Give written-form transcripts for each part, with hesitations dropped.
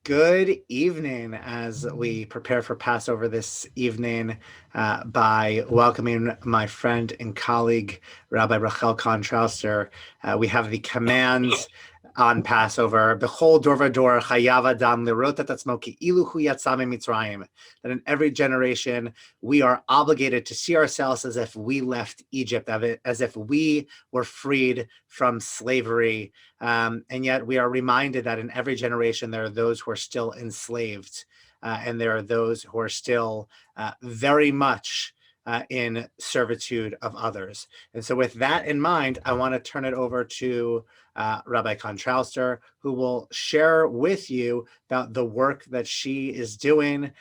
Good evening as we prepare for Passover this evening by welcoming my friend and colleague, Rabbi Rachel Kahn-Troster. We have the commands on Passover, B'chol dor v'dor chayav adam lirot et atzmo ki'ilu hu yatsa miMitzrayim, that in every generation we are obligated to see ourselves as if we left Egypt, as if we were freed from slavery. And yet we are reminded that in every generation there are those who are still enslaved, and there are those who are still very much in servitude of others. And so with that in mind, I want to turn it over to Rabbi Kahn-Troster, who will share with you about the work that she is doing,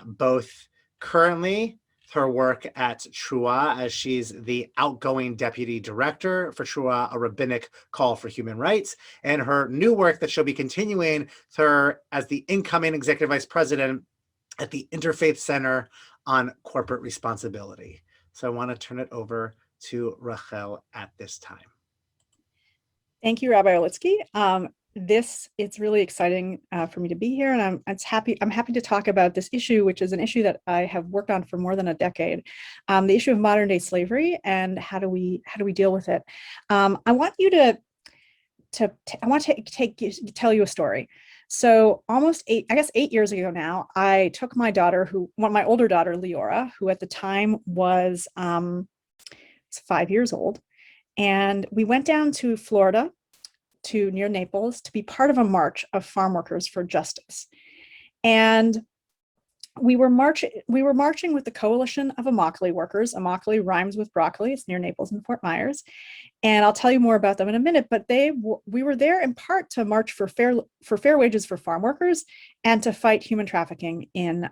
both currently, her work at Trua, as she's the Outgoing Deputy Director for Trua, a Rabbinic Call for Human Rights, and her new work that she'll be continuing her as the incoming Executive Vice President at the Interfaith Center on Corporate Responsibility. So I want to turn it over to Rachel at this time. Thank you, Rabbi Olitsky. It's really exciting for me to be here, and I'm happy to talk about this issue, which is an issue that I have worked on for more than a decade. The issue of modern day slavery and how do we deal with it. I want to tell you a story. So almost 8 years ago now, I took my older daughter, Leora, who at the time was 5 years old, and we went down to Florida, near Naples, to be part of a march of farm workers for justice. And we were marching with the coalition of Immokalee workers. Immokalee rhymes with broccoli. It's near Naples and Fort Myers. And I'll tell you more about them in a minute, but we were there in part to march for fair wages for farm workers and to fight human trafficking in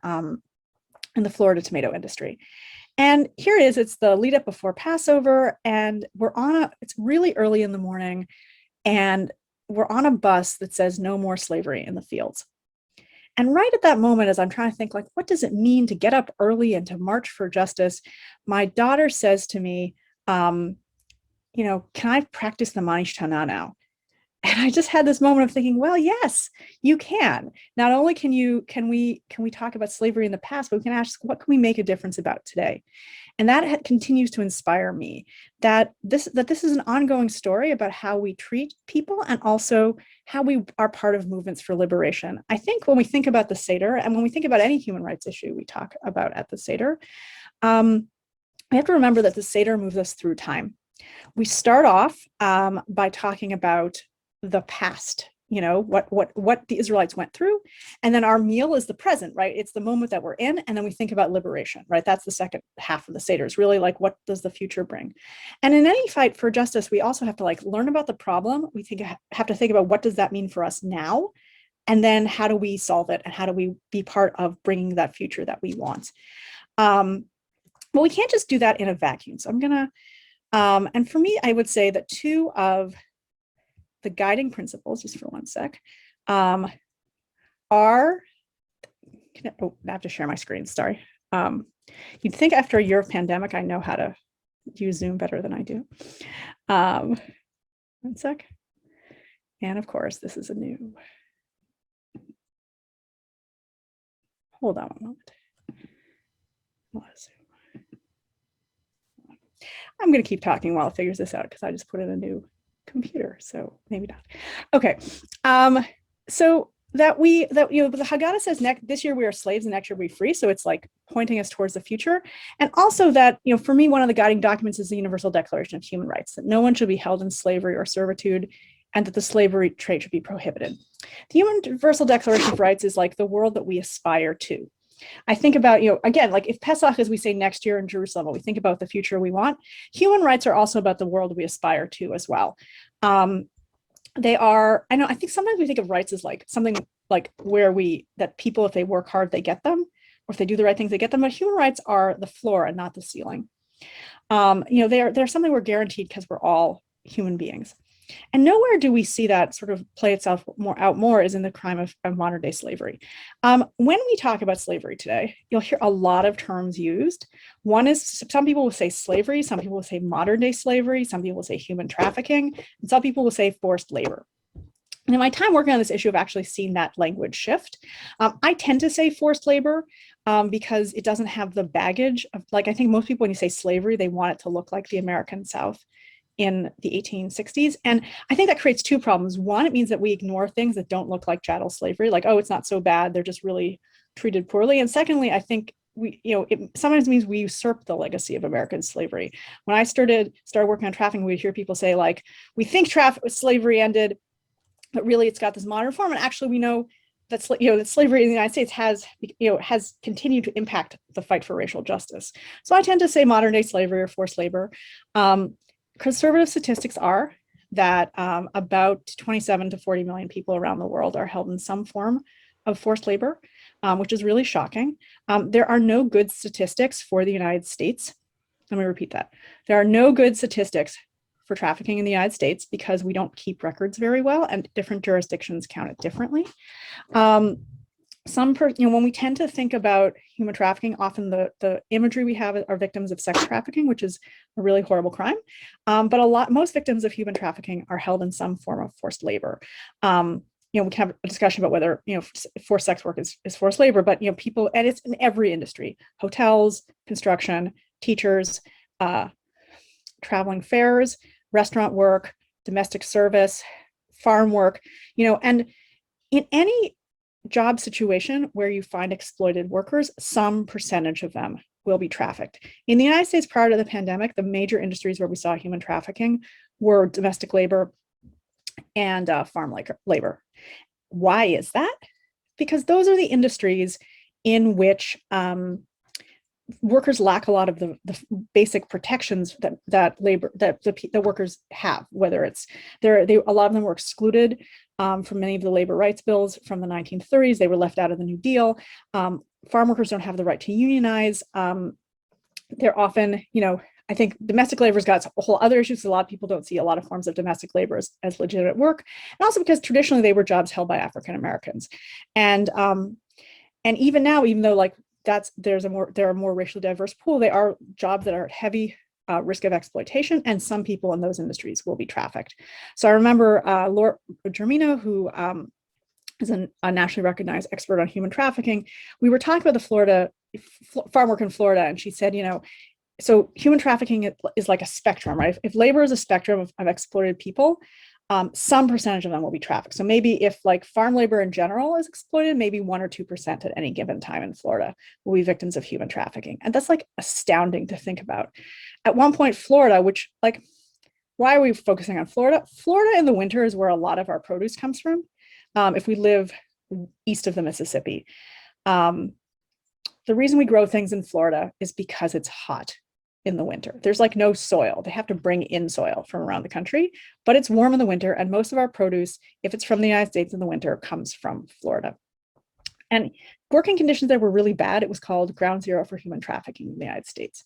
the Florida tomato industry. And here it is, it's the lead up before Passover, and it's really early in the morning, and we're on a bus that says no more slavery in the fields. And right at that moment, as I'm trying to think, like, what does it mean to get up early and to march for justice? My daughter says to me, can I practice the Manishtanah now? And I just had this moment of thinking, well, yes, you can. Not only can we talk about slavery in the past, but we can ask, what can we make a difference about today? And that continues to inspire me, that this is an ongoing story about how we treat people and also how we are part of movements for liberation. I think when we think about the Seder, and when we think about any human rights issue we talk about at the Seder, we have to remember that the Seder moves us through time. We start off by talking about the past, what the Israelites went through. And then our meal is the present, right? It's the moment that we're in. And then we think about liberation, right? That's the second half of the Seder. It's really like, what does the future bring? And in any fight for justice, we also have to learn about the problem. We have to think about, what does that mean for us now? And then how do we solve it? And how do we be part of bringing that future that we want? Well, we can't just do that in a vacuum. So I'm gonna, and for me, I would say that two of the guiding principles, just for one sec, I have to share my screen, sorry. You'd think after a year of pandemic, I know how to use Zoom better than I do. One sec. And of course, this is a new, hold on one moment. I'm gonna keep talking while it figures this out because I just put in a new computer, so maybe not. Okay, so the Haggadah says this year we are slaves and next year we free, so it's like pointing us towards the future. And also that, for me, one of the guiding documents is the Universal Declaration of Human Rights, that no one should be held in slavery or servitude, and that the slavery trade should be prohibited. The Universal Declaration of Rights is like the world that we aspire to. I think about, again, like if Pesach, as we say next year in Jerusalem, we think about the future we want, human rights are also about the world we aspire to as well. They are, I think sometimes we think of rights as like something like that people, if they work hard, they get them, or if they do the right things, they get them. But human rights are the floor and not the ceiling. They're something we're guaranteed because we're all human beings. And nowhere do we see that sort of play itself more is in the crime of modern day slavery. When we talk about slavery today, you'll hear a lot of terms used. One is, some people will say slavery, some people will say modern day slavery, some people will say human trafficking, and some people will say forced labor. And in my time working on this issue, I've actually seen that language shift. I tend to say forced labor because it doesn't have the baggage of, like, I think most people, when you say slavery, they want it to look like the American South in the 1860s. And I think that creates two problems. One, it means that we ignore things that don't look like chattel slavery, like, oh, it's not so bad, they're just really treated poorly. And secondly, I think it sometimes means we usurp the legacy of American slavery. When I started working on trafficking, we'd hear people say, like, we think slavery ended, but really it's got this modern form. And actually we know that that slavery in the United States has continued to impact the fight for racial justice. So I tend to say modern day slavery or forced labor. Conservative statistics are that about 27 to 40 million people around the world are held in some form of forced labor, which is really shocking. There are no good statistics for the United States. Let me repeat that. There are no good statistics for trafficking in the United States because we don't keep records very well, and different jurisdictions count it differently. When we tend to think about human trafficking, often the imagery we have are victims of sex trafficking, which is a really horrible crime. But most victims of human trafficking are held in some form of forced labor. We can have a discussion about whether forced sex work is forced labor, but people, and it's in every industry: hotels, construction, teachers, traveling fairs, restaurant work, domestic service, farm work, and in any job situation where you find exploited workers, some percentage of them will be trafficked. In the United States prior to the pandemic, the major industries where we saw human trafficking were domestic labor and farm labor. Why is that? Because those are the industries in which workers lack a lot of the basic protections that the workers have. Whether it's a lot of them were excluded from many of the labor rights bills from the 1930s. They were left out of the New Deal. Farm workers don't have the right to unionize. They're often, I think domestic labor's got a whole other issues. A lot of people don't see a lot of forms of domestic labor as legitimate work, and also because traditionally they were jobs held by African Americans, and even now, even though there are a more racially diverse pool, they are jobs that are at heavy risk of exploitation, and some people in those industries will be trafficked. So I remember Laura Germino, who is a nationally recognized expert on human trafficking. We were talking about the farm work in Florida, and she said, so human trafficking is like a spectrum, right? If labor is a spectrum of exploited people, some percentage of them will be trafficked. So maybe if farm labor in general is exploited, maybe 1 or 2% at any given time in Florida will be victims of human trafficking. And that's astounding to think about. At one point, Florida, which why are we focusing on Florida? Florida in the winter is where a lot of our produce comes from. If we live east of the Mississippi, the reason we grow things in Florida is because it's hot in the winter. There's no soil. They have to bring in soil from around the country, but it's warm in the winter. And most of our produce, if it's from the United States in the winter, comes from Florida. And working conditions there were really bad. It was called ground zero for human trafficking in the United States.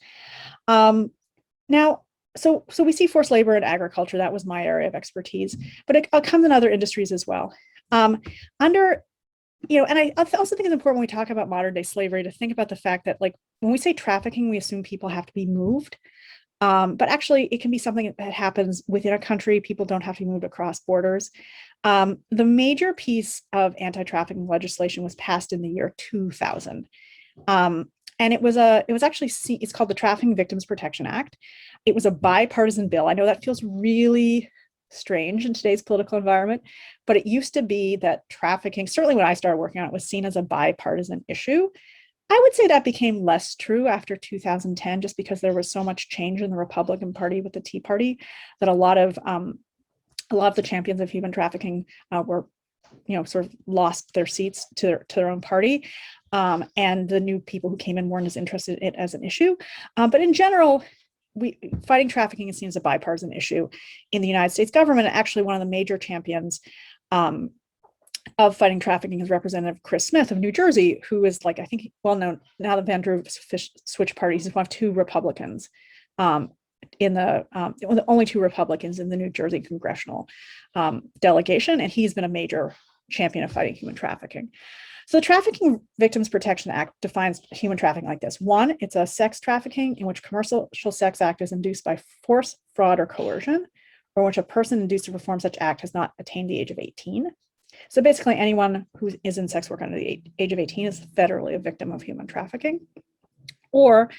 Now, so we see forced labor in agriculture. That was my area of expertise, but it comes in other industries as well. And I also think it's important when we talk about modern day slavery to think about the fact that when we say trafficking, we assume people have to be moved. But actually it can be something that happens within a country. People don't have to be moved across borders. The major piece of anti-trafficking legislation was passed in the year 2000. And it's called the Trafficking Victims Protection Act. It was a bipartisan bill. I know that feels really strange in today's political environment, but it used to be that trafficking, certainly when I started working on it, was seen as a bipartisan issue. I would say that became less true after 2010, just because there was so much change in the Republican Party with the Tea Party that a lot of the champions of human trafficking were, sort of lost their seats to their own party, and the new people who came in weren't as interested in it as an issue. But in general, fighting trafficking is seen as a bipartisan issue in the United States government. Actually, one of the major champions of fighting trafficking is Representative Chris Smith of New Jersey, who is I think well known now that Van Drew switched parties. He's one of two Republicans the only two Republicans in the New Jersey congressional delegation, and he's been a major champion of fighting human trafficking. So the Trafficking Victims Protection Act defines human trafficking like this. One, it's a sex trafficking in which commercial sex act is induced by force, fraud, or coercion, or which a person induced to perform such act has not attained the age of 18. So basically anyone who is in sex work under the age of 18 is federally a victim of human trafficking. Or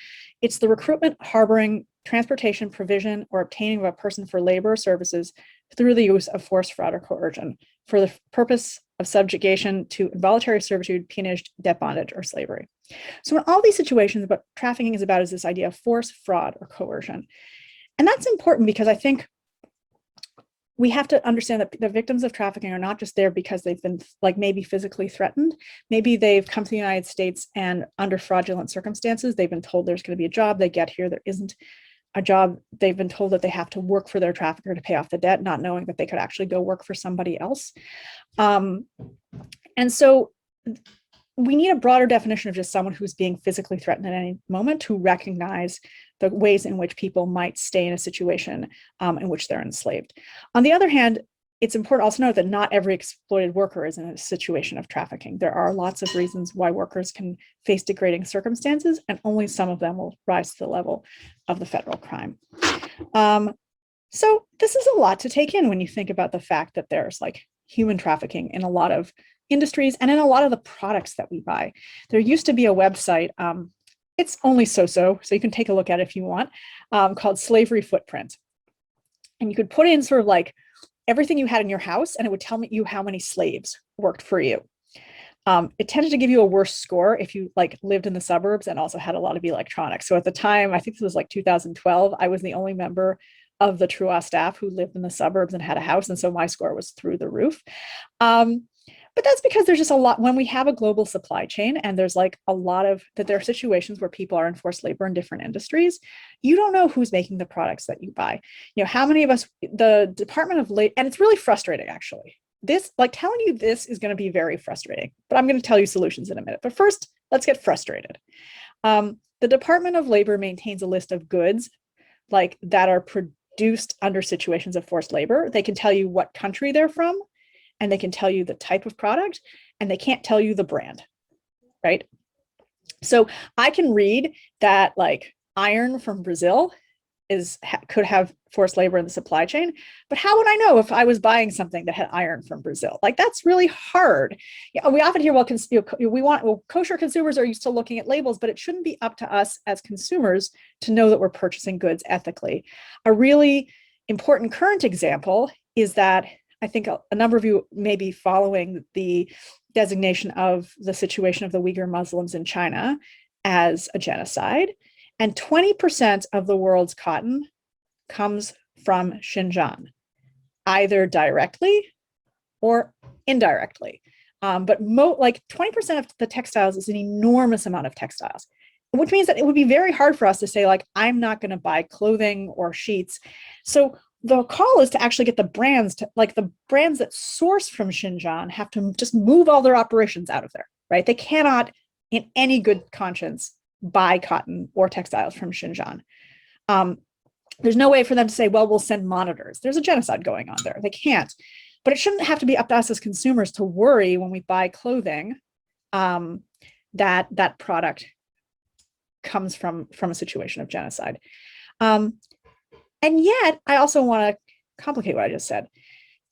it's the recruitment, harboring, transportation, provision, or obtaining of a person for labor or services through the use of force, fraud, or coercion for the purpose of subjugation to involuntary servitude, peonage, debt bondage, or slavery. So in all these situations, what trafficking is about is this idea of force, fraud, or coercion. And that's important because I think we have to understand that the victims of trafficking are not just there because they've been like maybe physically threatened. Maybe they've come to the United States and under fraudulent circumstances, they've been told there's going to be a job. They get here, there isn't a job. They've been told that they have to work for their trafficker to pay off the debt, not knowing that they could actually go work for somebody else. And so we need a broader definition of just someone who's being physically threatened at any moment to recognize the ways in which people might stay in a situation in which they're enslaved. On the other hand, it's important also to note that not every exploited worker is in a situation of trafficking. There are lots of reasons why workers can face degrading circumstances, and only some of them will rise to the level of the federal crime. So this is a lot to take in when you think about the fact that there's like human trafficking in a lot of industries and in a lot of the products that we buy. There used to be a website, it's only so you can take a look at it if you want, called Slavery Footprint. And you could put in sort of like everything you had in your house, and it would tell you how many slaves worked for you. It tended to give you a worse score if you like lived in the suburbs and also had a lot of electronics. So at the time, I think this was like 2012, I was the only member of the TRUA staff who lived in the suburbs and had a house. And so my score was through the roof. But that's because there's just a lot, when we have a global supply chain and there's like a lot of, that there are situations where people are in forced labor in different industries, you don't know who's making the products that you buy. You know, how many of us, the Department of Labor, and it's really frustrating actually. This, like telling you this is going to be very frustrating, but I'm going to tell you solutions in a minute. But first, let's get frustrated. The Department of Labor maintains a list of goods like that are produced under situations of forced labor. They can tell you what country they're from, and they can tell you the type of product, and they can't tell you the brand, right? So I can read that like iron from Brazil could have forced labor in the supply chain, but how would I know if I was buying something that had iron from Brazil? Like that's really hard. Yeah, we often hear, well, kosher consumers are used to looking at labels, but it shouldn't be up to us as consumers to know that we're purchasing goods ethically. A really important current example is that I think a number of you may be following the designation of the situation of the Uyghur Muslims in China as a genocide. And 20% of the world's cotton comes from Xinjiang, either directly or indirectly. But like 20% of the textiles is an enormous amount of textiles, which means that it would be very hard for us to say, like, I'm not going to buy clothing or sheets. So the call is to actually get the brands to, like the brands that source from Xinjiang have to just move all their operations out of there, right? They cannot in any good conscience buy cotton or textiles from Xinjiang. There's no way for them to say, well, we'll send monitors. There's a genocide going on there. They can't. But it shouldn't have to be up to us as consumers to worry when we buy clothing that product comes from a situation of genocide. And yet, I also want to complicate what I just said,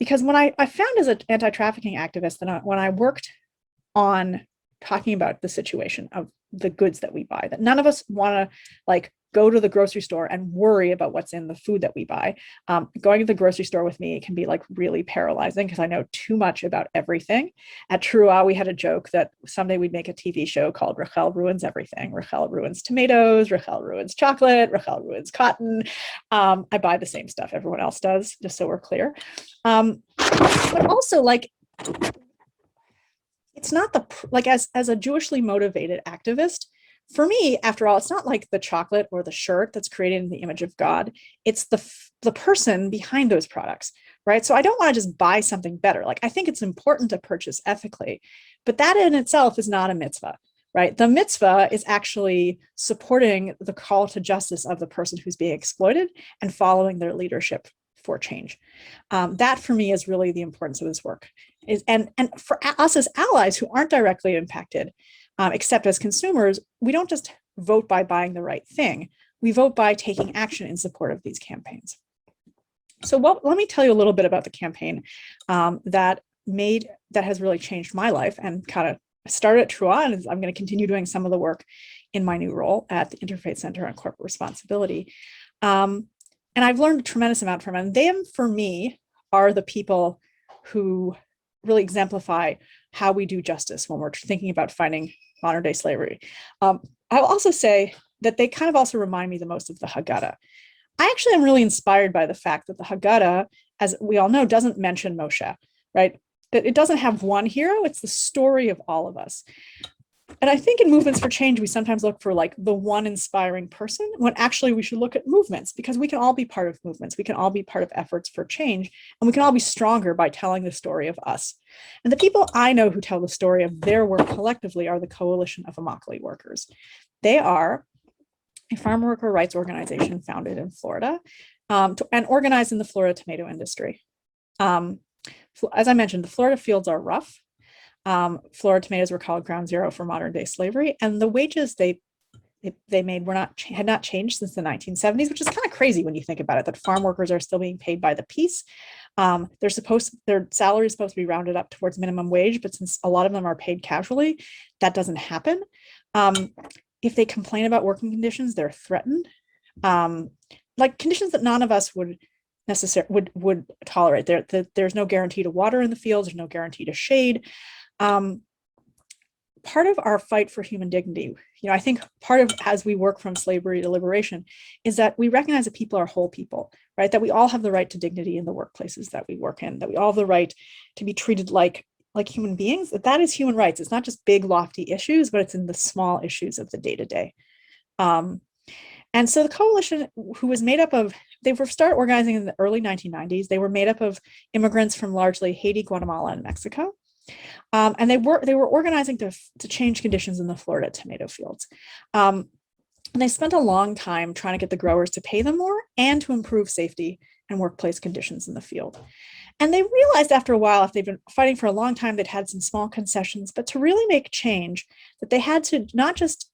because when I found as an anti-trafficking activist that when I worked on talking about the situation of the goods that we buy, that none of us want to like go to the grocery store and worry about what's in the food that we buy. Going to the grocery store with me can be like really paralyzing because I know too much about everything. At TRUA, we had a joke that someday we'd make a TV show called Rachel Ruins Everything. Rachel ruins tomatoes, Rachel ruins chocolate, Rachel ruins cotton. I buy the same stuff everyone else does, just so we're clear. But also like, it's not the, like as a Jewishly motivated activist, for me, after all, it's not like the chocolate or the shirt that's created in the image of God. It's the person behind those products, right? So I don't want to just buy something better. Like I think it's important to purchase ethically, but that in itself is not a mitzvah, right? The mitzvah is actually supporting the call to justice of the person who's being exploited and following their leadership for change. That for me is really the importance of this work. And for us as allies who aren't directly impacted, except as consumers, we don't just vote by buying the right thing. We vote by taking action in support of these campaigns. So let me tell you a little bit about the campaign that has really changed my life and kind of started at Trua, and I'm going to continue doing some of the work in my new role at the Interfaith Center on Corporate Responsibility. And I've learned a tremendous amount from them. They, for me, are the people who really exemplify how we do justice when we're thinking about fighting modern day slavery. I'll also say that they kind of also remind me the most of the Haggadah. I actually am really inspired by the fact that the Haggadah, as we all know, doesn't mention Moshe, right? That it doesn't have one hero, it's the story of all of us. And I think in movements for change, we sometimes look for like the one inspiring person, when actually we should look at movements, because we can all be part of movements. We can all be part of efforts for change, and we can all be stronger by telling the story of us. And the people I know who tell the story of their work collectively are the Coalition of Immokalee Workers. They are a farm worker rights organization founded in Florida and organized in the Florida tomato industry. As I mentioned, the Florida fields are rough. Florida tomatoes were called ground zero for modern day slavery, and the wages they made had not changed since the 1970s, which is kind of crazy when you think about it, that farm workers are still being paid by the piece. Their salary is supposed to be rounded up towards minimum wage, but since a lot of them are paid casually, that doesn't happen. If they complain about working conditions, they're threatened, like conditions that none of us would necessarily would tolerate. There's no guarantee to water in the fields. There's no guarantee to shade. Part of our fight for human dignity, I think part of as we work from slavery to liberation is that we recognize that people are whole people, right? That we all have the right to dignity in the workplaces that we work in, that we all have the right to be treated like human beings. That is human rights. It's not just big, lofty issues, but it's in the small issues of the day-to-day. And so the coalition, who was made up of, they were started organizing in the early 1990s. They were made up of immigrants from largely Haiti, Guatemala, and Mexico. And they were organizing to change conditions in the Florida tomato fields. And they spent a long time trying to get the growers to pay them more and to improve safety and workplace conditions in the field. And they realized after a while, if they've been fighting for a long time, they'd had some small concessions, but to really make change, that they had to not just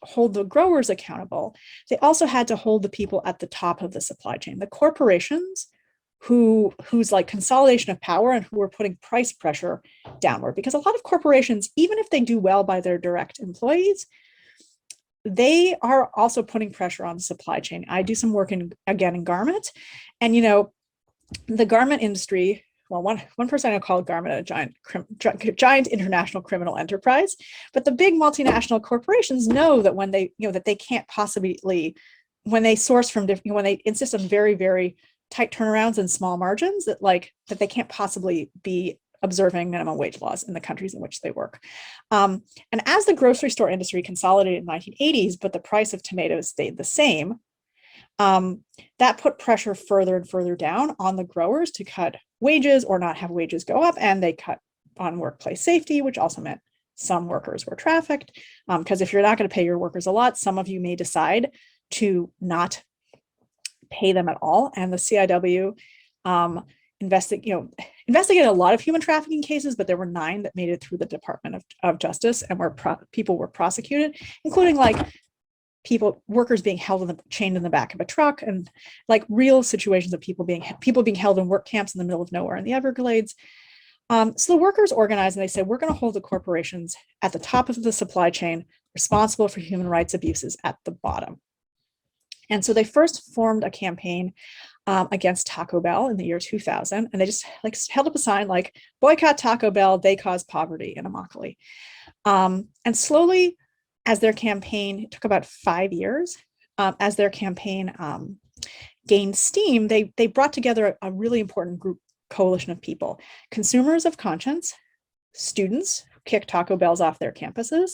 hold the growers accountable, they also had to hold the people at the top of the supply chain, the corporations whose like consolidation of power and who are putting price pressure downward. Because a lot of corporations, even if they do well by their direct employees, they are also putting pressure on the supply chain. I do some work in garment, and the garment industry, well, one person I call garment a giant international criminal enterprise, but the big multinational corporations know that when they that they can't possibly, when they source from different, when they insist on very, very tight turnarounds and small margins, that they can't possibly be observing minimum wage laws in the countries in which they work. And as the grocery store industry consolidated in the 1980s, but the price of tomatoes stayed the same, that put pressure further and further down on the growers to cut wages or not have wages go up, and they cut on workplace safety, which also meant some workers were trafficked. Because if you're not going to pay your workers a lot, some of you may decide to not pay them at all. And the CIW investigated a lot of human trafficking cases, but there were 9 that made it through the Department of Justice and where people were prosecuted, including workers being chained in the back of a truck, and real situations of people being held in work camps in the middle of nowhere in the Everglades. So the workers organized and they said, we're going to hold the corporations at the top of the supply chain responsible for human rights abuses at the bottom. And so they first formed a campaign against Taco Bell in the year 2000, and they just held up a sign boycott Taco Bell, they cause poverty in Immokalee. And slowly, as their campaign, it took about 5 years, as their campaign gained steam, they brought together a really important coalition of people: consumers of conscience, students who kicked Taco Bells off their campuses,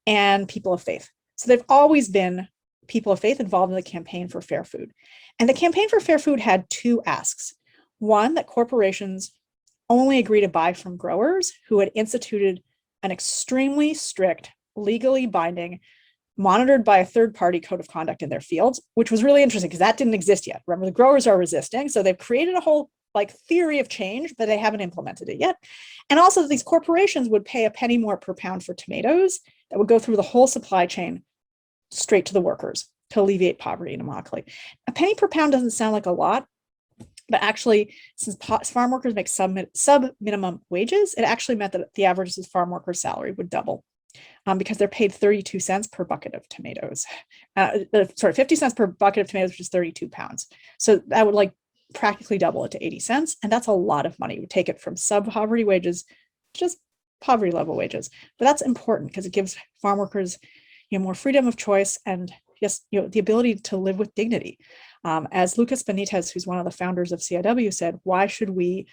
and people of faith. So they've always been people of faith involved in the campaign for fair food. And the campaign for fair food had 2 asks. One, that corporations only agree to buy from growers who had instituted an extremely strict, legally binding, monitored by a third-party code of conduct in their fields, which was really interesting because that didn't exist yet. Remember, the growers are resisting, so they've created a whole theory of change, but they haven't implemented it yet. And also, these corporations would pay a penny more per pound for tomatoes that would go through the whole supply chain straight to the workers to alleviate poverty in Immokalee. A penny per pound doesn't sound like a lot, But actually, since farm workers make sub minimum wages, it actually meant that the average farm worker's salary would double. Because they're paid 32 cents per bucket of tomatoes. 50 cents per bucket of tomatoes, which is 32 pounds. So that would like practically double it to 80 cents. And that's a lot of money. You take it from sub-poverty wages, just poverty level wages. But that's important because it gives farm workers, more freedom of choice and yes, the ability to live with dignity. As Lucas Benitez, who's one of the founders of CIW, said, why should we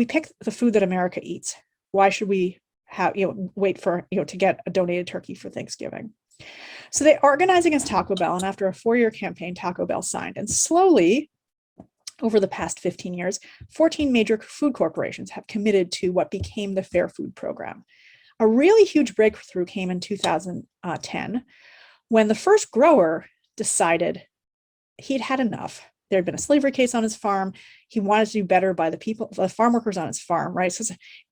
pick the food that America eats? Why should we wait for, to get a donated turkey for Thanksgiving? So they organized against Taco Bell, and after a 4-year campaign, Taco Bell signed. And slowly, over the past 15 years, 14 major food corporations have committed to what became the Fair Food Program. A really huge breakthrough came in 2010 when the first grower decided he'd had enough. There had been a slavery case on his farm. He wanted to do better by the farm workers on his farm, right?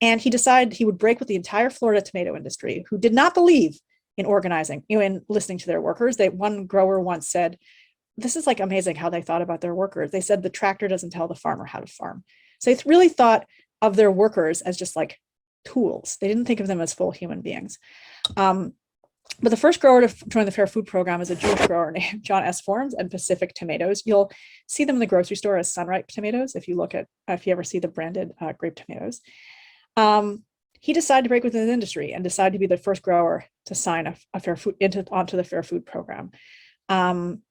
And he decided he would break with the entire Florida tomato industry, who did not believe in organizing, in listening to their workers. One grower once said, this is like amazing how they thought about their workers. They said the tractor doesn't tell the farmer how to farm. So they really thought of their workers as just like tools. They didn't think of them as full human beings. But the first grower to join the Fair Food Program is a Jewish grower named John S. Forms and Pacific Tomatoes. You'll see them in the grocery store as sunripe tomatoes if you ever see the branded grape tomatoes. He decided to break with the industry and decided to be the first grower to sign a fair food onto the Fair Food Program. And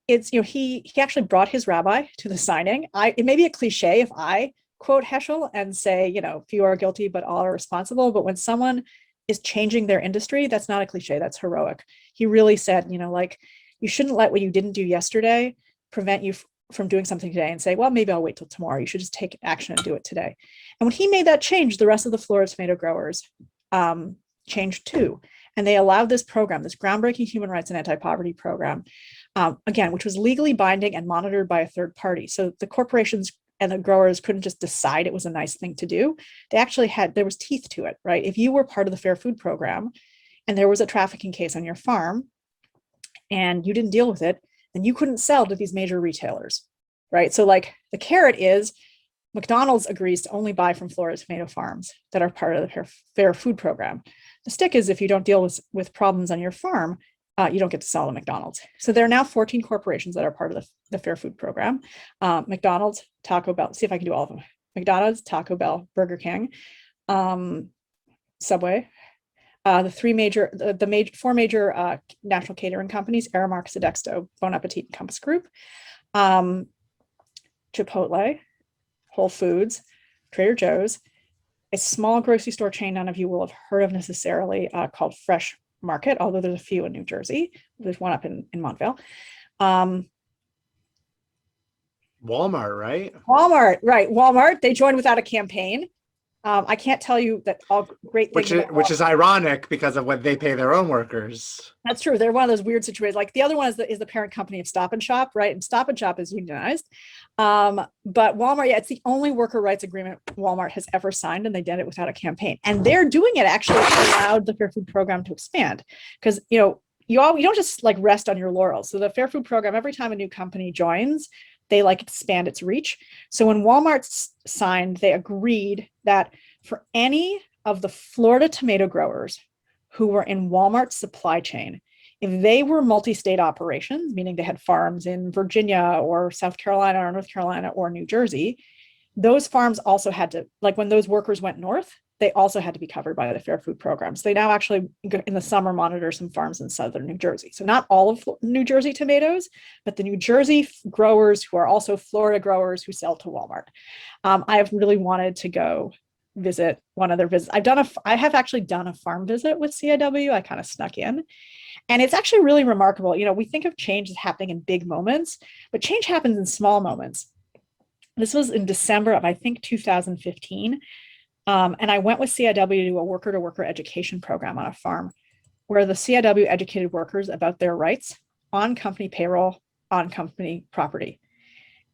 it's, he actually brought his rabbi to the signing. It may be a cliche if I quote Heschel and say, few are guilty, but all are responsible. But when someone is changing their industry, that's not a cliche, that's heroic. He really said, you shouldn't let what you didn't do yesterday prevent you from doing something today and say, well, maybe I'll wait till tomorrow. You should just take action and do it today. And when he made that change, the rest of the Florida tomato growers changed too. And they allowed this program, this groundbreaking human rights and anti-poverty program, again, which was legally binding and monitored by a third party. So the corporations and the growers couldn't just decide it was a nice thing to do. They actually there was teeth to it, right? If you were part of the Fair Food Program and there was a trafficking case on your farm and you didn't deal with it, then you couldn't sell to these major retailers, right? So like the carrot is McDonald's agrees to only buy from Florida tomato farms that are part of the Fair Food Program. The stick is if you don't deal with problems on your farm, you don't get to sell to McDonald's. So there are now 14 corporations that are part of the Fair Food Program. McDonald's, Taco Bell, see if I can do all of them. McDonald's, Taco Bell, Burger King, Subway, the four major national catering companies, Aramark, Sodexo, Bon Appetit, and Compass Group, Chipotle, Whole Foods, Trader Joe's, a small grocery store chain none of you will have heard of necessarily called Fresh Market, although there's a few in New Jersey. There's one up in Montvale. Walmart, right? Walmart. They joined without a campaign. I can't tell you that all great things. Which is ironic because of what they pay their own workers. That's true. They're one of those weird situations. Like the other one is the parent company of Stop and Shop, right? And Stop and Shop is unionized. But Walmart, it's the only worker rights agreement Walmart has ever signed, and they did it without a campaign. And they're doing it actually allowed the Fair Food Program to expand because you don't just like rest on your laurels. So the Fair Food Program, every time a new company joins, they like expand its reach. So when Walmart signed, they agreed that for any of the Florida tomato growers who were in Walmart's supply chain, if they were multi-state operations, meaning they had farms in Virginia or South Carolina or North Carolina or New Jersey, those farms also had to, like when those workers went north, they also had to be covered by the Fair Food Program. So they now actually, in the summer, monitor some farms in southern New Jersey. So not all of New Jersey tomatoes, but the New Jersey growers who are also Florida growers who sell to Walmart. I have really wanted to go visit one of their visits. I have actually done a farm visit with CIW. I kind of snuck in. And it's actually really remarkable. We think of change as happening in big moments, but change happens in small moments. This was in December of, I think, 2015. And I went with CIW to do a worker-to-worker education program on a farm where the CIW educated workers about their rights on company payroll, on company property.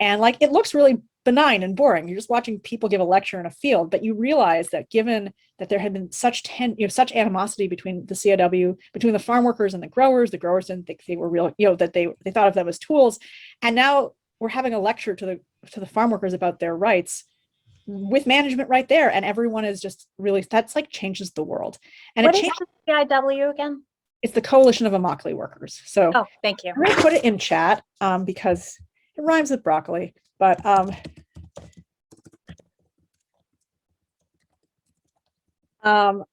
And like, it looks really benign and boring. You're just watching people give a lecture in a field, but you realize that given that there had been such animosity between the CIW, between the farm workers and the growers didn't think they were real, that they thought of them as tools. And now we're having a lecture to to the farm workers about their rights with management right there. And everyone is just really, that's like changes the world. And what is the CIW again? It's the Coalition of Immokalee Workers. So thank you. I'm going to put it in chat because it rhymes with broccoli, but and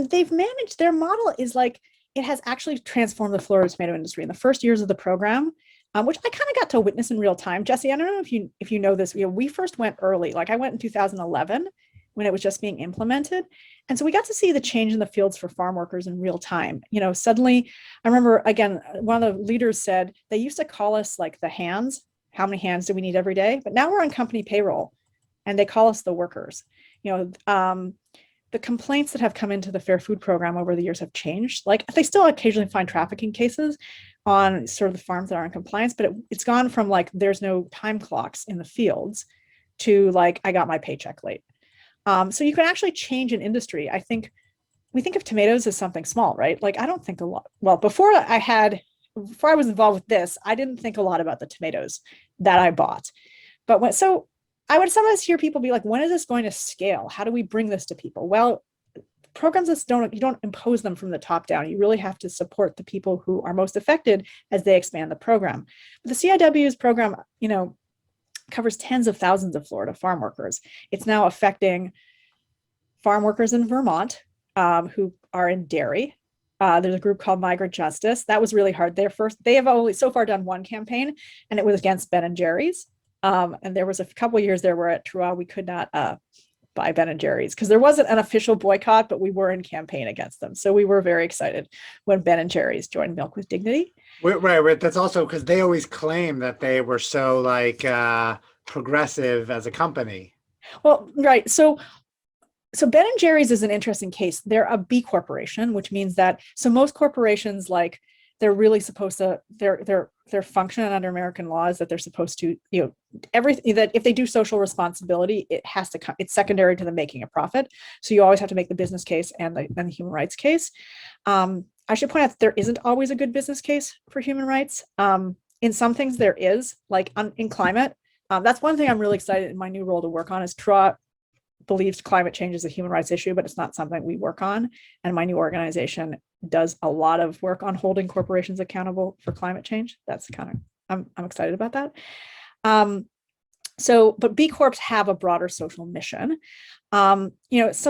they've managed, their model is like, it has actually transformed the Florida tomato industry in the first years of the program, which I kind of got to witness in real time. Jesse, I don't know if you know this, we first went early, like I went in 2011 when it was just being implemented. And so we got to see the change in the fields for farm workers in real time. Suddenly, I remember, again, one of the leaders said they used to call us like the hands. How many hands do we need every day? But now we're on company payroll and they call us the workers. The complaints that have come into the Fair Food Program over the years have changed. Like they still occasionally find trafficking cases on sort of the farms that are in compliance, but it's gone from like, there's no time clocks in the fields to like, I got my paycheck late. So you can actually change an industry. I think we think of tomatoes as something small, right? Like I don't think a lot. Well, before I was involved with this, I didn't think a lot about the tomatoes that I bought. But I would sometimes hear people be like, when is this going to scale? How do we bring this to people? Well, programs you don't impose them from the top down. You really have to support the people who are most affected as they expand the program. But the CIW's program, covers tens of thousands of Florida farm workers. It's now affecting farm workers in Vermont who are in dairy. There's a group called Migrant Justice. That was really hard. They have only so far done one campaign, and it was against Ben and Jerry's. And there was a couple of years there where at Trua we could not buy Ben and Jerry's because there wasn't an official boycott, but we were in campaign against them. So we were very excited when Ben and Jerry's joined Milk with Dignity. Right. That's also because they always claim that they were so like progressive as a company. Well, right. So Ben and Jerry's is an interesting case. They're a B corporation, which means that most corporations, like they're really supposed to, their function under American law is that they're supposed to, everything that if they do social responsibility, it has to come, it's secondary to them making a profit. So you always have to make the business case and the human rights case. I should point out that there isn't always a good business case for human rights. In some things there is, like in climate. That's one thing I'm really excited in my new role to work on is Trot believes climate change is a human rights issue, but it's not something we work on. And my new organization does a lot of work on holding corporations accountable for climate change. That's kind of, I'm excited about that. But B Corps have a broader social mission. So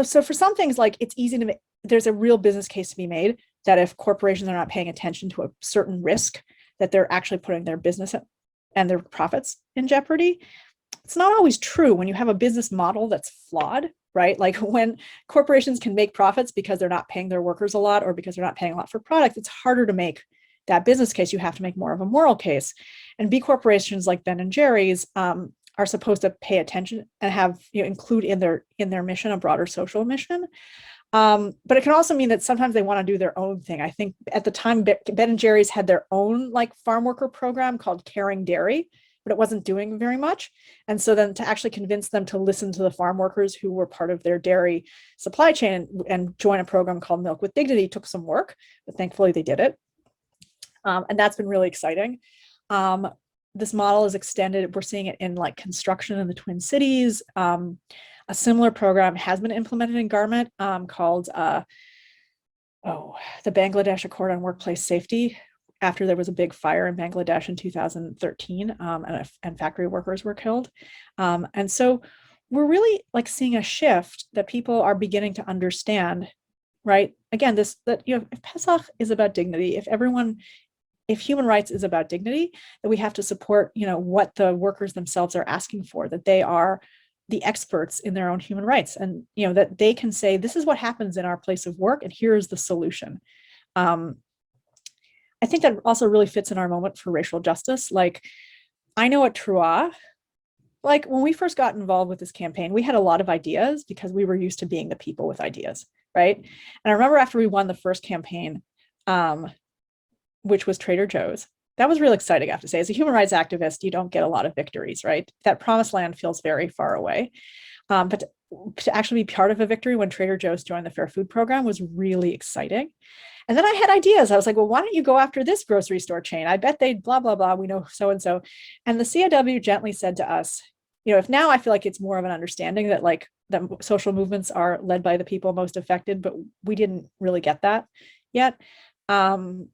for some things, like it's easy to make, there's a real business case to be made that if corporations are not paying attention to a certain risk, that they're actually putting their business and their profits in jeopardy. It's not always true when you have a business model that's flawed, right? Like when corporations can make profits because they're not paying their workers a lot or because they're not paying a lot for products, it's harder to make that business case. You have to make more of a moral case. And B corporations like Ben and Jerry's are supposed to pay attention and have, include in their mission a broader social mission. But it can also mean that sometimes they want to do their own thing. I think at the time, Ben and Jerry's had their own like farm worker program called Caring Dairy, but it wasn't doing very much. And so then to actually convince them to listen to the farm workers who were part of their dairy supply chain and join a program called Milk with Dignity took some work, but thankfully they did it. And that's been really exciting. This model is extended. We're seeing it in like construction in the Twin Cities. A similar program has been implemented in garment called the Bangladesh Accord on Workplace Safety, after there was a big fire in Bangladesh in 2013 and factory workers were killed. And so we're really like seeing a shift that people are beginning to understand, right? Again, if Pesach is about dignity, if human rights is about dignity, that we have to support, what the workers themselves are asking for, that they are the experts in their own human rights and, that they can say, this is what happens in our place of work and here is the solution. I think that also really fits in our moment for racial justice. Like I know at Trua, like when we first got involved with this campaign, we had a lot of ideas because we were used to being the people with ideas, right? And I remember after we won the first campaign, which was Trader Joe's, that was real exciting, I have to say. As a human rights activist, you don't get a lot of victories, right? That promised land feels very far away. But to actually be part of a victory when Trader Joe's joined the Fair Food Program was really exciting. And then I had ideas. I was like, well, why don't you go after this grocery store chain? I bet they'd blah, blah, blah. We know so-and-so. And the CIW gently said to us, if now I feel like it's more of an understanding that like that social movements are led by the people most affected, but we didn't really get that yet. The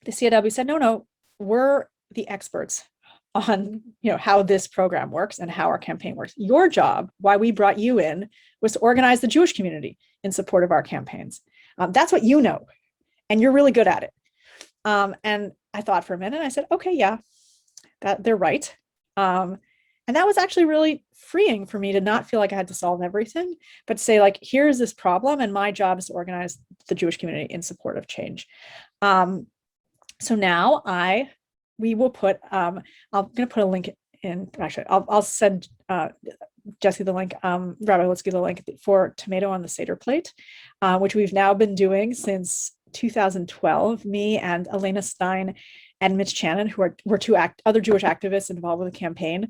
CIW said, no, we're the experts on how this program works and how our campaign works. Your job, why we brought you in, was to organize the Jewish community in support of our campaigns. That's what you know, and you're really good at it. And I thought for a minute, I said, okay, yeah, that they're right. And that was actually really freeing for me to not feel like I had to solve everything, but to say like, here's this problem, and my job is to organize the Jewish community in support of change. So now we will put, I'm going to put a link in, actually, I'll send Jesse the link, Rabbi, let's give the link for Tomato on the Seder Plate, which we've now been doing since 2012. Me and Elena Stein and Mitch Channon, who were two other Jewish activists involved with the campaign,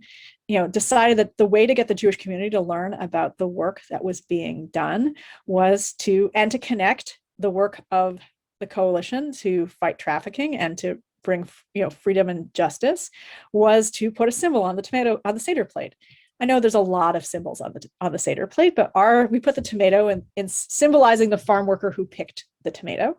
decided that the way to get the Jewish community to learn about the work that was being done was to connect the work of the coalition to fight trafficking and to bring freedom and justice, was to put a symbol on the tomato on the Seder plate. I know there's a lot of symbols on the Seder plate, but we put the tomato in symbolizing the farm worker who picked the tomato.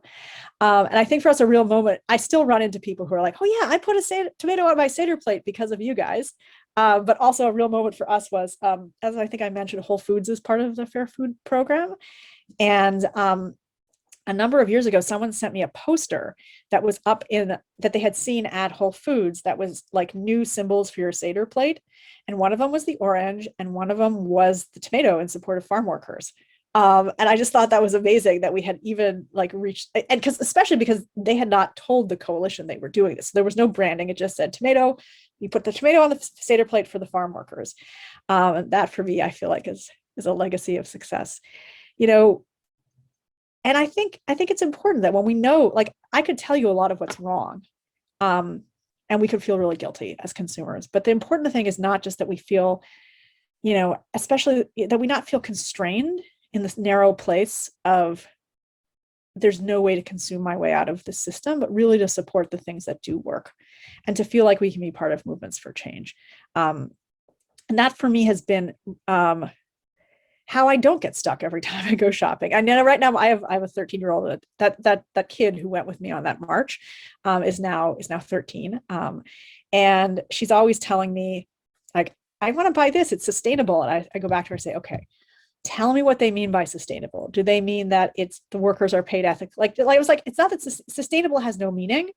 And I think for us, a real moment, I still run into people who are like, oh yeah, I put a tomato on my Seder plate because of you guys. But also a real moment for us was, as I think I mentioned, Whole Foods is part of the Fair Food Program. And a number of years ago, someone sent me a poster that was up that they had seen at Whole Foods that was like new symbols for your Seder plate. And one of them was the orange, and one of them was the tomato in support of farm workers. And I just thought that was amazing that we had even like reached, and especially because they had not told the coalition they were doing this. There was no branding. It just said tomato. You put the tomato on the Seder plate for the farm workers. And that for me, I feel like is a legacy of success. And I think it's important that when we know, like I could tell you a lot of what's wrong, and we could feel really guilty as consumers. But the important thing is not just that we feel, especially that we not feel constrained in this narrow place of there's no way to consume my way out of the system, but really to support the things that do work and to feel like we can be part of movements for change. And that for me has been how I don't get stuck every time I go shopping. I know right now I have a 13-year-old that kid who went with me on that march is now 13. And she's always telling me like, I want to buy this, it's sustainable. And I go back to her and say, okay, tell me what they mean by sustainable. Do they mean that it's the workers are paid ethically? Like I was like, it's not that sustainable has no meaning,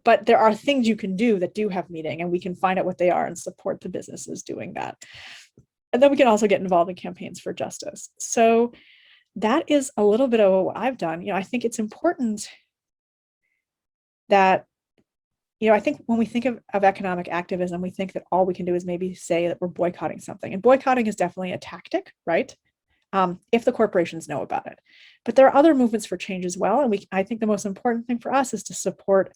but there are things you can do that do have meaning, and we can find out what they are and support the businesses doing that. And then we can also get involved in campaigns for justice. So that is a little bit of what I've done. I think it's important that, I think when we think of economic activism, we think that all we can do is maybe say that we're boycotting something. And boycotting is definitely a tactic, right? If the corporations know about it. But there are other movements for change as well. And I think the most important thing for us is to support,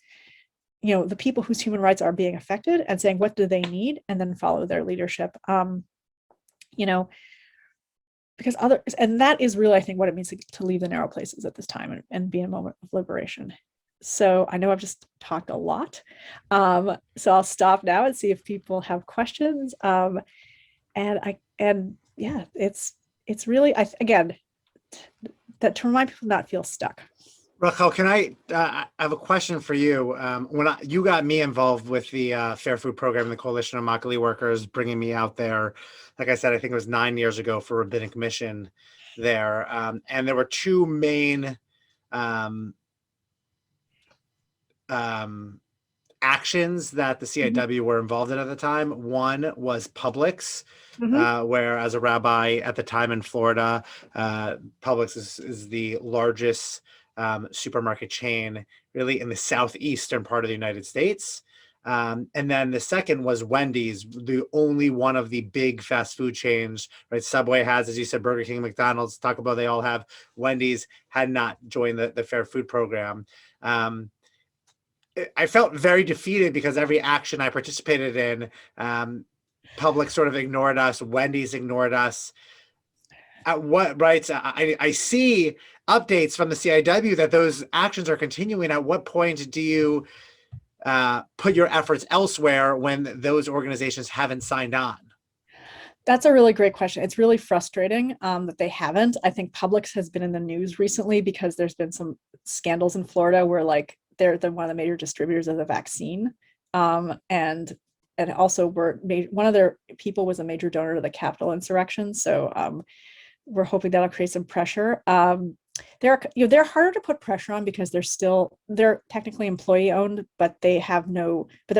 the people whose human rights are being affected and saying, what do they need? And then follow their leadership. Because and that is really, I think, what it means to leave the narrow places at this time and be in a moment of liberation. So I know I've just talked a lot. So I'll stop now and see if people have questions. And yeah, it's really, again, that to remind people not feel stuck. Rachel, can I have a question for you? When you got me involved with the Fair Food Program, the Coalition of Immokalee Workers, bringing me out there, like I said, I think it was 9 years ago for Rabbinic Mission there. And there were two main actions that the CIW were involved in at the time. One was Publix, where as a rabbi at the time in Florida, Publix is the largest supermarket chain really in the southeastern part of the United States. And then the second was Wendy's, the only one of the big fast food chains, right? Subway has, as you said, Burger King, McDonald's, Taco Bell, they all have. Wendy's had not joined the Fair Food Program. I felt very defeated because every action I participated in, Publix sort of ignored us. Wendy's ignored us. At what, right? I see updates from the CIW that those actions are continuing. At what point do you put your efforts elsewhere when those organizations haven't signed on? That's a really great question. It's really frustrating that they haven't. I think Publix has been in the news recently because there's been some scandals in Florida where like they're one of the major distributors of the vaccine, and also one of their people was a major donor to the Capitol insurrection. So we're hoping that'll create some pressure. They're harder to put pressure on because they're technically employee owned, but they're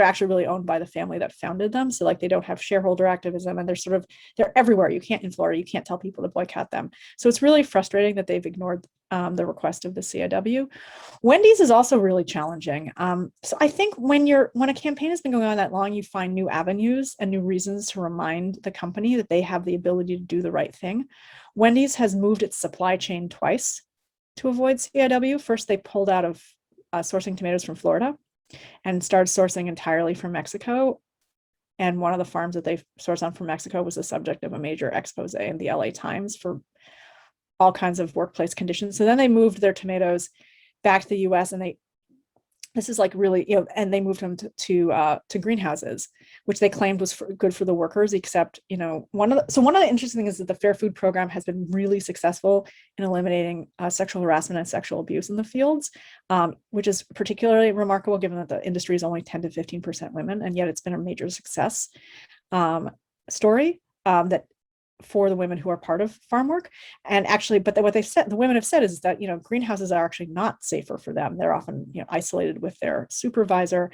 actually really owned by the family that founded them. So like they don't have shareholder activism, and they're everywhere. In Florida, you can't tell people to boycott them. So it's really frustrating that they've ignored the request of the CIW. Wendy's is also really challenging. So I think when a campaign has been going on that long, you find new avenues and new reasons to remind the company that they have the ability to do the right thing. Wendy's has moved its supply chain twice to avoid CIW. First, they pulled out of sourcing tomatoes from Florida and started sourcing entirely from Mexico. And one of the farms that they sourced on from Mexico was the subject of a major expose in the LA Times for all kinds of workplace conditions. So then they moved their tomatoes back to the US, and this is like really, and they moved them to greenhouses, which they claimed was good for the workers, except, one of the interesting things is that the Fair Food Program has been really successful in eliminating sexual harassment and sexual abuse in the fields, which is particularly remarkable given that the industry is only 10 to 15% women, and yet it's been a major success story that for the women who are part of farm work. And actually, but what the women have said is that, greenhouses are actually not safer for them. They're often, isolated with their supervisor.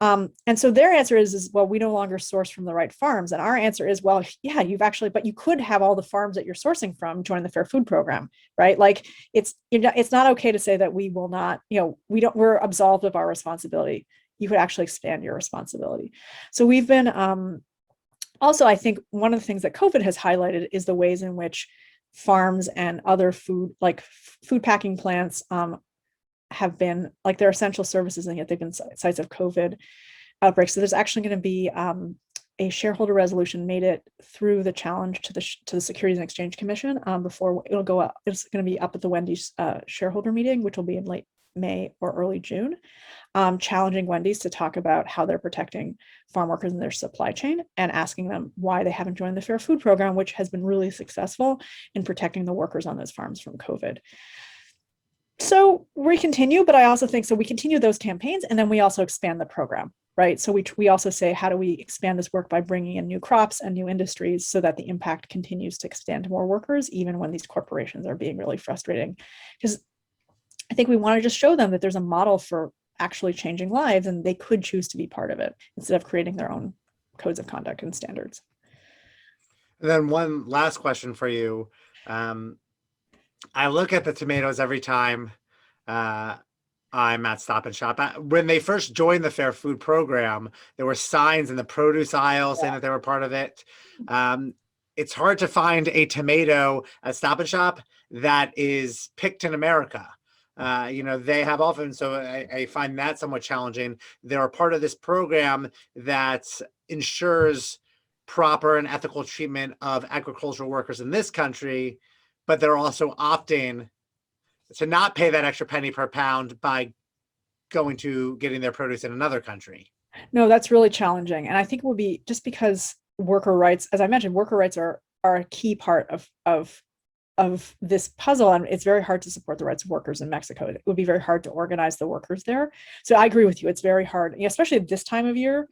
And so their answer is, well, we no longer source from the right farms. And our answer is, well, yeah, but you could have all the farms that you're sourcing from join the Fair Food Program, right? Like it's not okay to say that we will not, we're absolved of our responsibility. You could actually expand your responsibility. So we've been, also, I think one of the things that COVID has highlighted is the ways in which farms and other food packing plants have been, like, they're essential services, and yet they've been sites of COVID outbreaks. So there's actually going to be a shareholder resolution made it through the challenge to the Securities and Exchange Commission before it'll go up. It's going to be up at the Wendy's shareholder meeting, which will be in late May or early June, challenging Wendy's to talk about how they're protecting farm workers in their supply chain and asking them why they haven't joined the Fair Food Program, which has been really successful in protecting the workers on those farms from COVID. So we continue, but I also think, so we continue those campaigns, and then we also expand the program, right? So we also say, how do we expand this work by bringing in new crops and new industries so that the impact continues to extend to more workers, even when these corporations are being really frustrating? Because I think we want to just show them that there's a model for actually changing lives, and they could choose to be part of it instead of creating their own codes of conduct and standards. And then one last question for you. I look at the tomatoes every time I'm at Stop and Shop. When they first joined the Fair Food Program, there were signs in the produce aisle saying that they were part of it. It's hard to find a tomato at Stop and Shop that is picked in America. They have often, so I find that somewhat challenging. They're a part of this program that ensures proper and ethical treatment of agricultural workers in this country, but they're also opting to not pay that extra penny per pound by getting their produce in another country. No, that's really challenging. And I think it will be, just because worker rights, as I mentioned, worker rights are a key part of this puzzle, and it's very hard to support the rights of workers in Mexico. It would be very hard to organize the workers there. So I agree with you. It's very hard, especially at this time of year,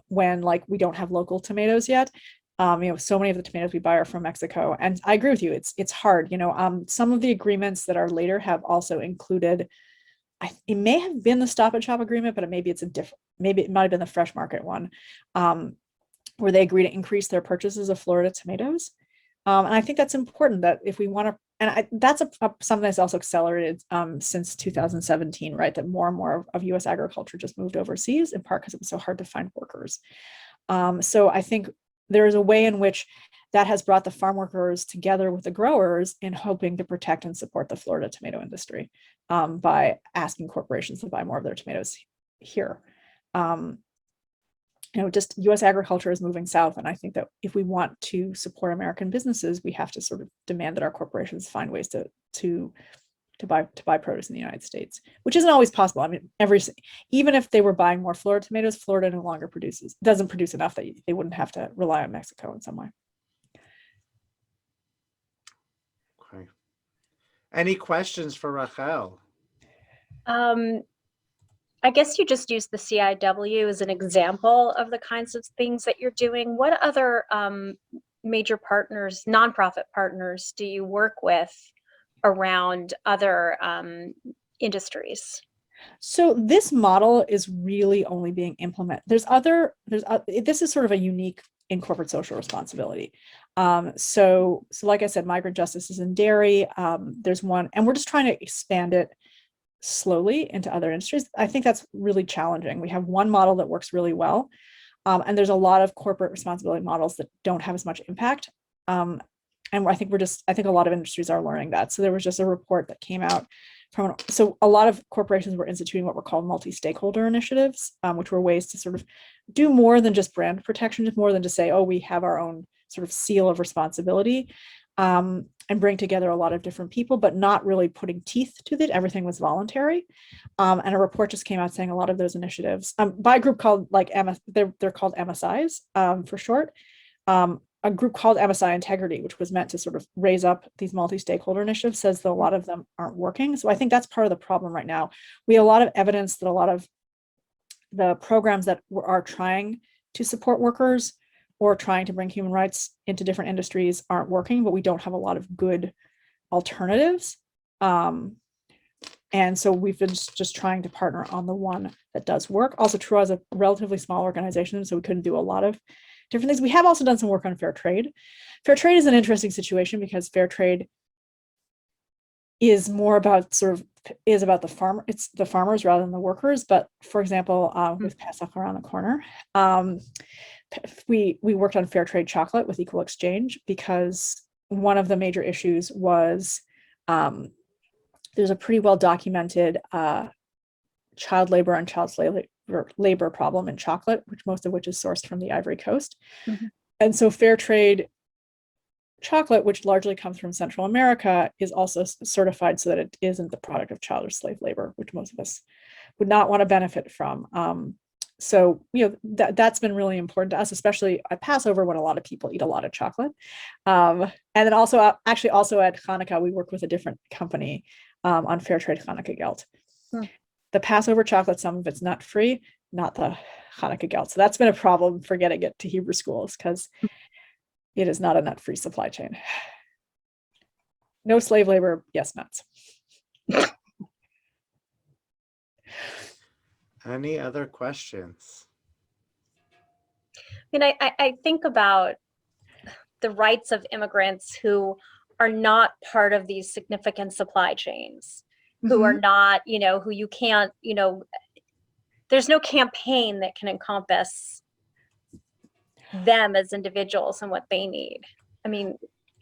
when we don't have local tomatoes yet. So many of the tomatoes we buy are from Mexico, and I agree with you. It's hard. Some of the agreements that are later have also included, it may have been the Stop and Shop agreement, but maybe it might have been the Fresh Market one, where they agree to increase their purchases of Florida tomatoes. And I think that's important, that if we want to, and that's something that's also accelerated since 2017, right? That more and more of US agriculture just moved overseas, in part because it was so hard to find workers. So I think there is a way in which that has brought the farm workers together with the growers in hoping to protect and support the Florida tomato industry by asking corporations to buy more of their tomatoes here. just U.S. agriculture is moving south. And I think that if we want to support American businesses, we have to sort of demand that our corporations find ways to buy produce in the United States, which isn't always possible. I mean, even if they were buying more Florida tomatoes, Florida no longer doesn't produce enough that they wouldn't have to rely on Mexico in some way. Okay. Any questions for Rachel? I guess you just used the CIW as an example of the kinds of things that you're doing. What other major partners, nonprofit partners, do you work with around other industries? So this model is really only being implemented. This is sort of a unique in corporate social responsibility. So like I said, Migrant Justice is in dairy. There's one, and we're just trying to expand it slowly into other industries. I think that's really challenging. We have one model that works really well, and there's a lot of corporate responsibility models that don't have as much impact. And I think a lot of industries are learning that. So there was just a report that came out so a lot of corporations were instituting what were called multi-stakeholder initiatives, which were ways to sort of do more than just brand protection, just more than to say, oh, we have our own sort of seal of responsibility, and bring together a lot of different people, but not really putting teeth to it. Everything was voluntary. And a report just came out saying a lot of those initiatives by a group called they're called MSIs for short. A group called MSI Integrity, which was meant to sort of raise up these multi-stakeholder initiatives, says that a lot of them aren't working. So I think that's part of the problem right now. We have a lot of evidence that a lot of the programs that are trying to support workers or trying to bring human rights into different industries aren't working, but we don't have a lot of good alternatives. And so we've been just trying to partner on the one that does work. Also, True is a relatively small organization, so we couldn't do a lot of different things. We have also done some work on fair trade. Fair trade is an interesting situation because fair trade is more about the farmer. It's the farmers rather than the workers. But for example, with Passover around the corner, we worked on fair trade chocolate with Equal Exchange because one of the major issues was there's a pretty well documented child labor and child labor problem in chocolate, most of which is sourced from the Ivory Coast. Mm-hmm. And so fair trade chocolate, which largely comes from Central America, is also certified so that it isn't the product of child or slave labor, which most of us would not want to benefit from. So that's been really important to us, especially at Passover when a lot of people eat a lot of chocolate. And then also at Hanukkah, we work with a different company on fair trade Hanukkah gelt. The Passover chocolate, some of it's nut-free, not the Hanukkah gelt. So that's been a problem for getting it to Hebrew schools because it is not a nut-free supply chain. No slave labor, yes, nuts. Any other questions? I think about the rights of immigrants who are not part of these significant supply chains. Who are not, who you can't, there's no campaign that can encompass them as individuals and what they need. I mean,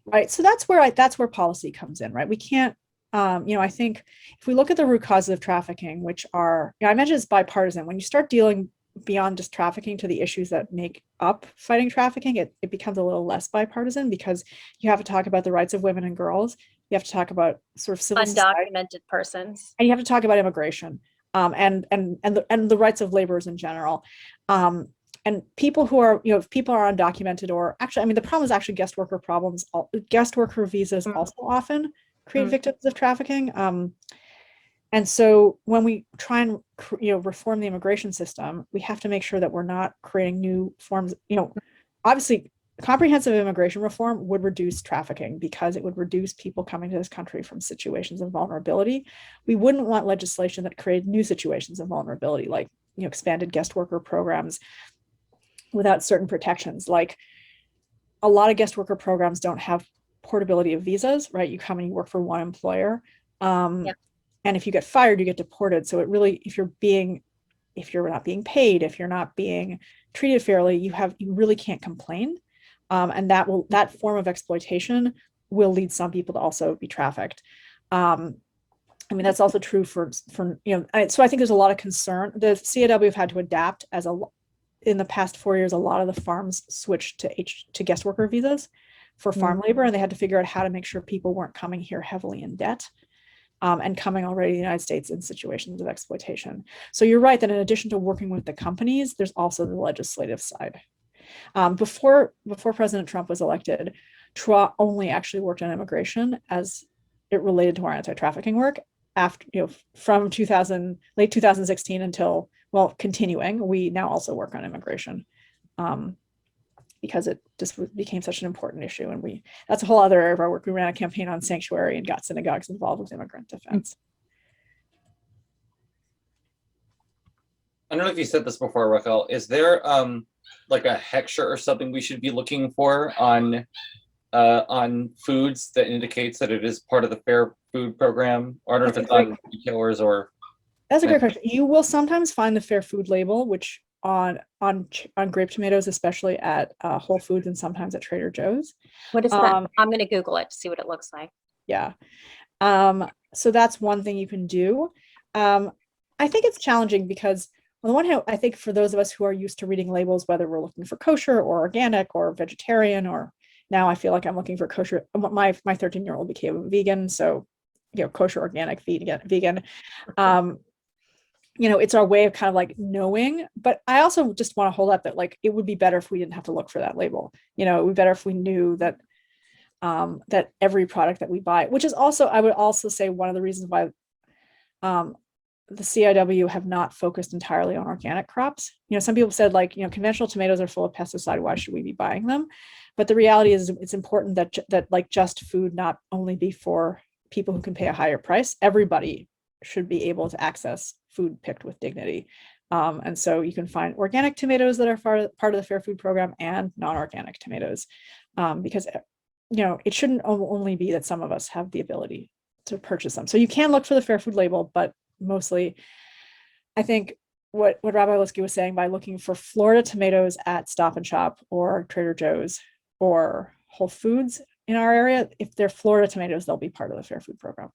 right. So that's where policy comes in, right? We can't, I think if we look at the root causes of trafficking, which are, I mentioned it's bipartisan. When you start dealing beyond just trafficking to the issues that make up fighting trafficking, it becomes a little less bipartisan because you have to talk about the rights of women and girls. You have to talk about sort of civil undocumented persons, and you have to talk about immigration, and the rights of laborers in general, and people who are, if people are undocumented, or actually, I mean, the problem is actually guest worker problems. Guest worker visas also often create victims of trafficking, and so when we try and reform the immigration system, we have to make sure that we're not creating new forms. Obviously, comprehensive immigration reform would reduce trafficking because it would reduce people coming to this country from situations of vulnerability. We wouldn't want legislation that created new situations of vulnerability, like expanded guest worker programs without certain protections. Like a lot of guest worker programs don't have portability of visas, right? You come and you work for one employer, and if you get fired, you get deported. So it really, if you're not being paid, if you're not being treated fairly, you really can't complain. And that form of exploitation will lead some people to also be trafficked. I mean, that's also true for so I think there's a lot of concern. The CAW have had to adapt in the past 4 years, a lot of the farms switched to guest worker visas for farm labor, and they had to figure out how to make sure people weren't coming here heavily in debt. And coming already to the United States in situations of exploitation. So you're right that in addition to working with the companies, there's also the legislative side. Before President Trump was elected, TRA only actually worked on immigration as it related to our anti-trafficking work. After, from late 2016 until, well, continuing, we now also work on immigration. Because it just became such an important issue. And that's a whole other area of our work. We ran a campaign on sanctuary and got synagogues involved with immigrant defense. I don't know if you said this before, Rachel. Is there like a hechsher or something we should be looking for on foods that indicates that it is part of the Fair Food Program? Or I don't know if it's on retailers or... That's a great question. You will sometimes find the Fair Food label, which on grape tomatoes, especially at Whole Foods and sometimes at Trader Joe's. What is that? I'm going to Google it to see what it looks like. Yeah. So that's one thing you can do. I think it's challenging because on the one hand, I think for those of us who are used to reading labels, whether we're looking for kosher or organic or vegetarian, or now I feel like I'm looking for kosher. My 13-year-old became a vegan, so kosher, organic, vegan. It's our way of kind of like knowing, but I also just want to hold up that like, it would be better if we didn't have to look for that label. It would be better if we knew that, that every product that we buy, which is also, I would also say one of the reasons why, the CIW have not focused entirely on organic crops. Some people said like, conventional tomatoes are full of pesticide. Why should we be buying them? But the reality is it's important that like just food not only be for people who can pay a higher price. Everybody should be able to access food picked with dignity. And so you can find organic tomatoes that are part of the Fair Food Program and non-organic tomatoes, because it shouldn't only be that some of us have the ability to purchase them. So you can look for the Fair Food label, but mostly I think what Rabbi Liskey was saying, by looking for Florida tomatoes at Stop and Shop or Trader Joe's or Whole Foods in our area, if they're Florida tomatoes, they'll be part of the Fair Food Program.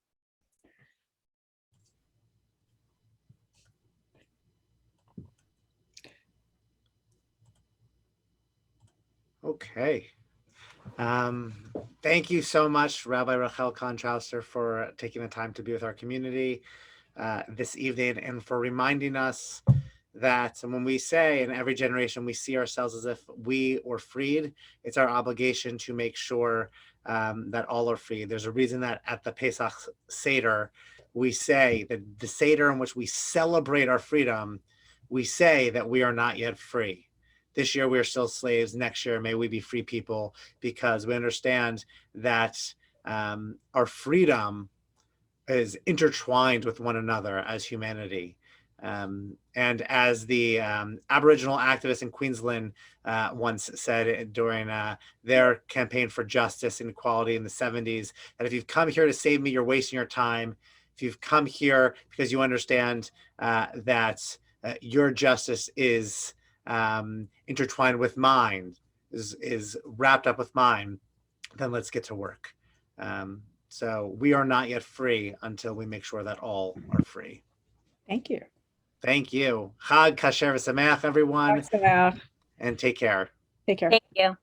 Okay. Thank you so much, Rabbi Rachel Kahn-Troster, for taking the time to be with our community this evening, and for reminding us that when we say in every generation we see ourselves as if we were freed, it's our obligation to make sure that all are free. There's a reason that at the Pesach Seder, we say that the Seder in which we celebrate our freedom, we say that we are not yet free. This year, we are still slaves. Next year, may we be free people, because we understand that our freedom is intertwined with one another as humanity. And as the Aboriginal activist in Queensland once said during their campaign for justice and equality in the 70s, that if you've come here to save me, you're wasting your time. If you've come here because you understand that your justice is intertwined with mine, is wrapped up with mine, then let's get to work. So we are not yet free until we make sure that all are free. Thank you. Thank you. Chag Kasher V'Sameach, everyone. Thanks, Samach. And take care. Take care. Thank you.